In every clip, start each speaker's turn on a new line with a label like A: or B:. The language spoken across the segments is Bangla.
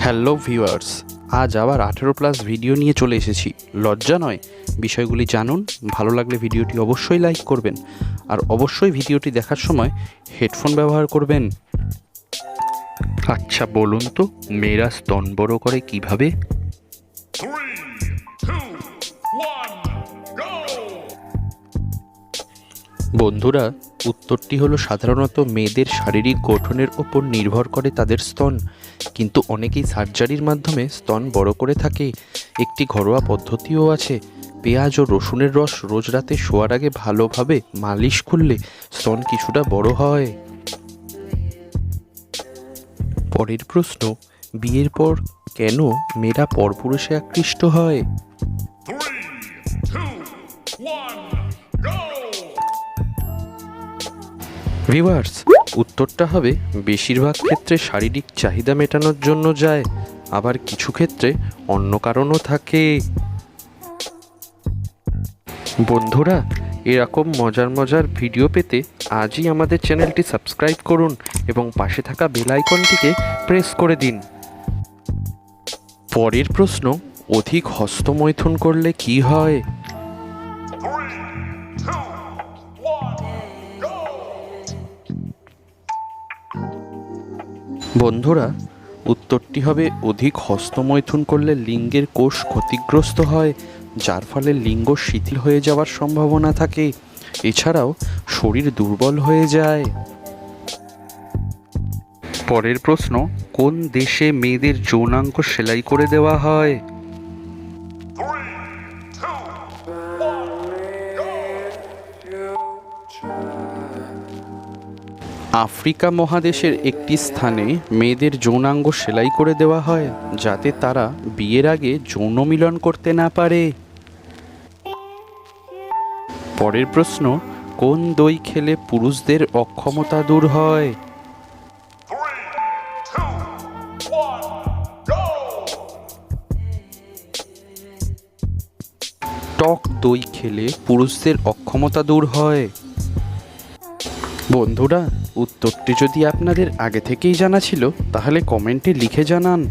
A: হ্যালো ভিউয়ার্স, আজ আবার 18+ ভিডিও নিয়ে চলে এসেছি। লজ্জা নয়, বিষয়গুলি জানুন। ভালো লাগলে ভিডিওটি অবশ্যই লাইক করবেন, আর অবশ্যই ভিডিওটি দেখার সময় হেডফোন ব্যবহার করবেন। আচ্ছা বলুন তো, মেয়েরা স্তন বড় করে কিভাবে? বন্ধুরা, উত্তরটি হলো সাধারণত মেয়েদের শারীরিক গঠনের ওপর নির্ভর করে তাদের স্তন, কিন্তু অনেকেই সার্জারির মাধ্যমে স্তন বড় করে থাকে। একটি ঘরোয়া পদ্ধতিও আছে। পেঁয়াজ ও রসুনের রস রোজ রাতে শোয়ার আগে ভালোভাবে মালিশ করলে স্তন কিছুটা বড় হয়। পরের প্রশ্ন, বিয়ের পর কেন মেয়েরা পরপুরুষে আকৃষ্ট হয়? ভিউয়ার্স, উত্তরটা হবে বেশিরভাগ ক্ষেত্রে শারীরিক চাহিদা মেটানোর জন্য যায়, আবার কিছু ক্ষেত্রে অন্য কারণও থাকে। বন্ধুরা, এরকম মজার মজার ভিডিও পেতে আজই আমাদের চ্যানেলটি সাবস্ক্রাইব করুন এবং পাশে থাকা বেল আইকনটিকে প্রেস করে দিন। পরের প্রশ্ন, অধিক হস্তমৈথুন করলে কি হয়? বন্ধুরা, উত্তরটি হবে অধিক হস্তমৈথুন করলে লিঙ্গের কোষ ক্ষতিগ্রস্ত হয়, যার ফলে লিঙ্গ শিথিল হয়ে যাওয়ার সম্ভাবনা থাকে। এছাড়াও শরীর দুর্বল হয়ে যায়। পরের প্রশ্ন, কোন দেশে মেয়েদের যৌনাঙ্গ সেলাই করে দেওয়া হয়? আফ্রিকা মহাদেশের একটি স্থানে মেয়েদের যৌনাঙ্গ সেলাই করে দেওয়া হয়, যাতে তারা বিয়ের আগে যৌন মিলন করতে না পারে। পরের প্রশ্ন, কোন দই খেলে পুরুষদের অক্ষমতা দূর হয়? টক দই খেলে পুরুষদের অক্ষমতা দূর হয়। বন্ধুরা, উত্তরটি যদি আপনাদের আগে থেকেই জানা ছিল তাহলে কমেন্টে লিখে জানান।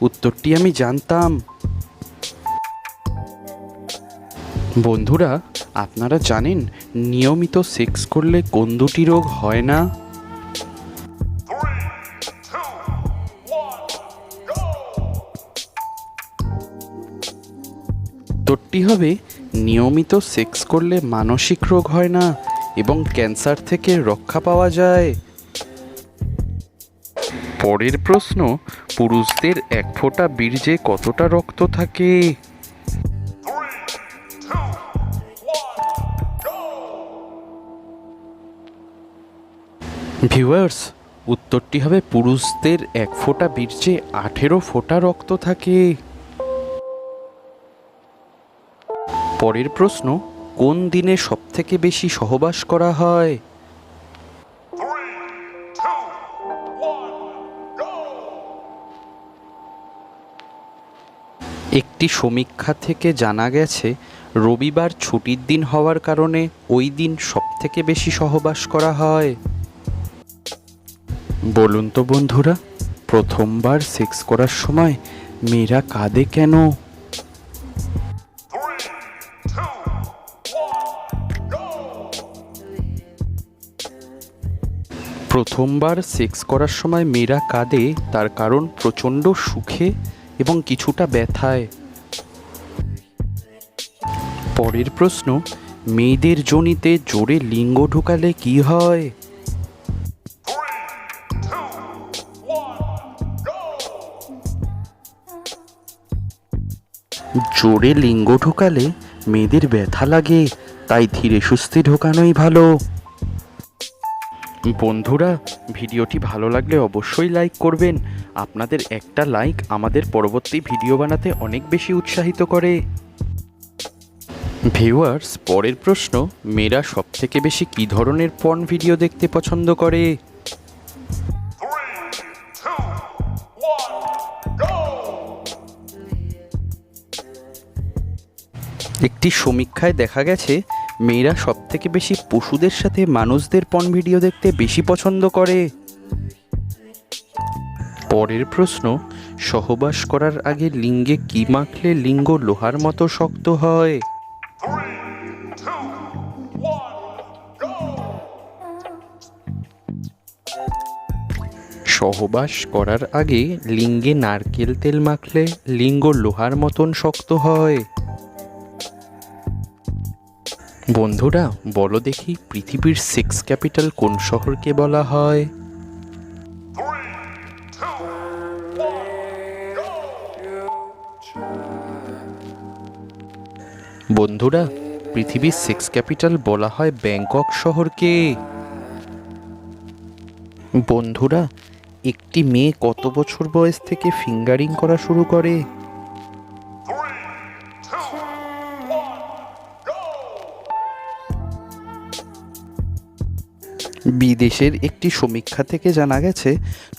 A: উত্তরটি আমি জানতাম। বন্ধুরা, আপনারা জানেন নিয়মিত সেক্স করলে কোন দুটি রোগ হয় না? উত্তরটি হবে নিয়মিত সেক্স করলে মানসিক রোগ হয় না এবং ক্যান্সার থেকে রক্ষা পাওয়া যায়। পরের প্রশ্ন, পুরুষদের এক ফোঁটা বীর্যে কতটা রক্ত থাকে? ভিউয়ার্স, উত্তরটি হবে পুরুষদের এক ফোঁটা বীর্যে 18 ফোঁটা রক্ত থাকে। পরের প্রশ্ন, কোন দিনে সবথেকে বেশি সহবাস করা হয়? একটি সমীক্ষা থেকে জানা গেছে রবিবার ছুটির দিন হওয়ার কারণে ওই দিন সবথেকে বেশি সহবাস করা হয়। বলুন তো বন্ধুরা, প্রথমবার সেক্স করার সময় মেয়েরা কাঁদে কেন? প্রথমবার সেক্স করার সময় মেয়েরা কাঁদে তার কারণ প্রচণ্ড সুখে এবং কিছুটা ব্যথায়। পরের প্রশ্ন, মেয়েদের যোনিতে জোরে লিঙ্গ ঢোকালে কি হয়? জোরে লিঙ্গ ঢোকালে মেয়েদের ব্যথা লাগে, তাই ধীরে সুস্থে ঢোকানোই ভালো। বন্ধুরা, ভিডিওটি ভালো লাগলে অবশ্যই লাইক করবেন। আপনাদের একটা লাইক আমাদের পরবর্তী ভিডিও বানাতে অনেক বেশি উৎসাহিত করে। ভিউয়ার্স, পরের প্রশ্ন, মেয়েরা সবথেকে বেশি কী ধরনের পর্ন ভিডিও দেখতে পছন্দ করে? একটি সমীক্ষায় দেখা গেছে মেয়েরা সবথেকে বেশি পশুদের সাথে মানুষদের পর্ন ভিডিও দেখতে বেশি পছন্দ করে। পরের প্রশ্ন, সহবাস করার আগে লিঙ্গে কি মাখলে লিঙ্গ লোহার মতো শক্ত হয়? সহবাস করার আগে লিঙ্গে নারকেল তেল মাখলে লিঙ্গ লোহার মতন শক্ত হয়। বন্ধুরা বলো দেখি, পৃথিবীর সেক্স ক্যাপিটাল কোন শহরকে বলা হয়? বন্ধুরা পৃথিবীর সেক্স ক্যাপিটাল বলা হয় ব্যাংকক শহরকে। বন্ধুরা একটি মেয়ে কত বছর বয়স থেকে ফিঙ্গারিং করা শুরু করে? বিদেশের একটি সমীক্ষা থেকে জানা গেছে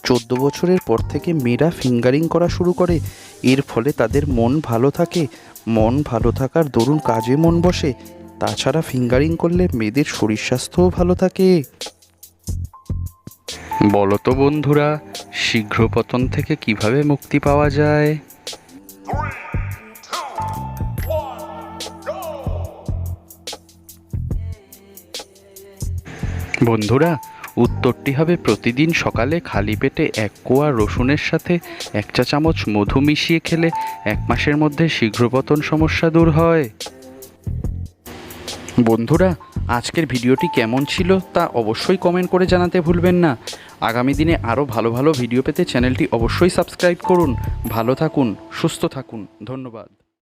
A: 14 বছরের পর থেকে মেয়েরা ফিঙ্গারিং করা শুরু করে। এর ফলে তাদের মন ভালো থাকে, মন ভালো থাকার দরুন কাজে মন বসে। তাছাড়া ফিঙ্গারিং করলে মেয়েদের শরীর স্বাস্থ্যও ভালো থাকে। বলো তো বন্ধুরা, শীঘ্র পতন থেকে কিভাবে মুক্তি পাওয়া যায়? বন্ধুরা উত্তরটি হবে প্রতিদিন সকালে খালি পেটে 1 কোয়া রসুনের সাথে 1 চা চামচ মধু মিশিয়ে খেলে 1 মাসের মধ্যে শীঘ্রপতন সমস্যা দূর হয়। বন্ধুরা আজকের ভিডিওটি কেমন ছিল তা অবশ্যই কমেন্ট করে জানাতে ভুলবেন না। আগামী দিনে আরও ভালো ভালো ভিডিও পেতে চ্যানেলটি অবশ্যই সাবস্ক্রাইব করুন। ভালো থাকুন, সুস্থ থাকুন, ধন্যবাদ।